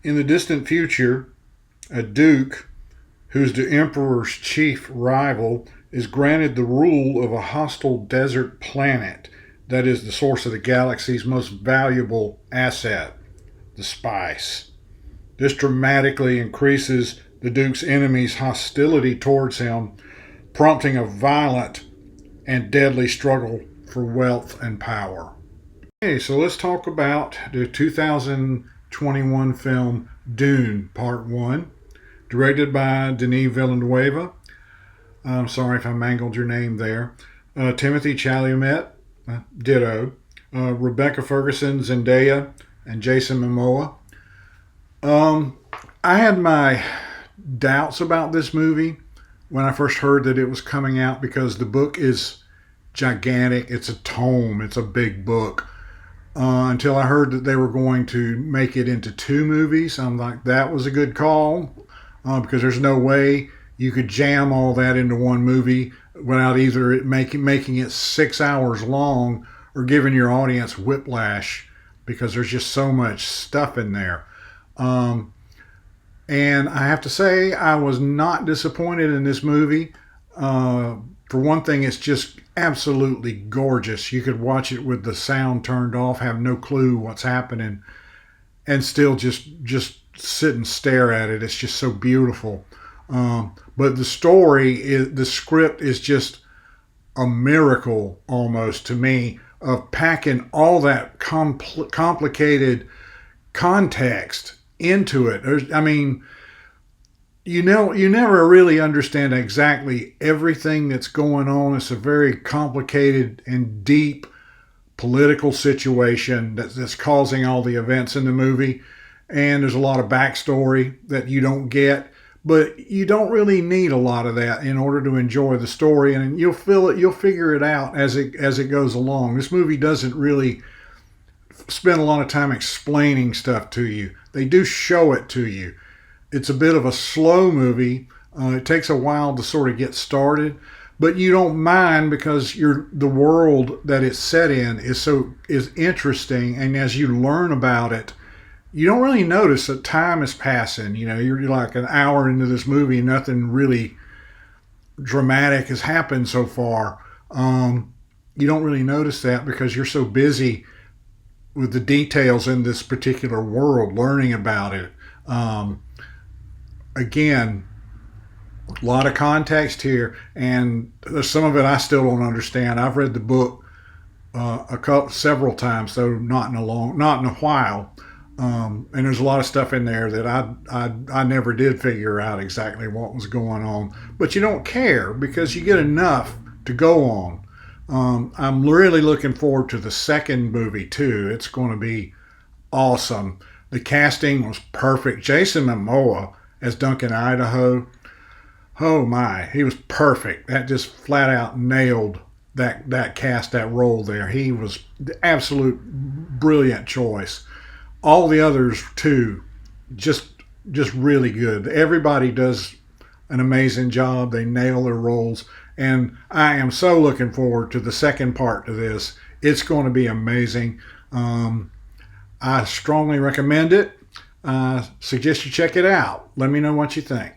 In the distant future, a duke, who's the emperor's chief rival, is granted the rule of a hostile desert planet that is the source of the galaxy's most valuable asset, the spice. This dramatically increases the duke's enemies' hostility towards him, prompting a violent and deadly struggle for wealth and power. Okay, so let's talk about the 2021 film Dune Part 1, directed by Denis Villeneuve. I'm sorry if I mangled your name there. Timothy Chalamet, ditto. Rebecca Ferguson, Zendaya, and Jason Momoa. I had my doubts about this movie when I first heard that it was coming out because the book is gigantic. It's a tome. It's a big book. Until I heard that they were going to make it into two movies. I'm like, that was a good call because there's no way you could jam all that into one movie without either it making it 6 hours long or giving your audience whiplash because there's just so much stuff in there. And I have to say, I was not disappointed in this movie. For one thing, it's just absolutely gorgeous. You could watch it with the sound turned off, have no clue what's happening, and still just sit and stare at it. It's just so beautiful. But the the script is just a miracle almost to me of packing all that complicated context into it. You never really understand exactly everything that's going on. It's a very complicated and deep political situation that's causing all the events in the movie. And there's a lot of backstory that you don't get, but you don't really need a lot of that in order to enjoy the story. And you'll figure it out as it goes along. This movie doesn't really spend a lot of time explaining stuff to you. They do show it to you. It's a bit of a slow movie. It takes a while to sort of get started, but you don't mind because the world that it's set in is interesting, and as you learn about it, you don't really notice that time is passing. You're like an hour into this movie, nothing really dramatic has happened so far. You don't really notice that because you're so busy with the details in this particular world, learning about it. Again, a lot of context here, and there's some of it I still don't understand. I've read the book several times, though not in a while. And there's a lot of stuff in there that I never did figure out exactly what was going on. But you don't care because you get enough to go on. I'm really looking forward to the second movie too. It's going to be awesome. The casting was perfect. Jason Momoa as Duncan Idaho. Oh my, he was perfect. That just flat out nailed that cast, that role there. He was the absolute brilliant choice. All the others too, just really good. Everybody does an amazing job. They nail their roles, and I am so looking forward to the second part to this. It's going to be amazing. I strongly recommend it. Suggest you check it out. Let me know what you think.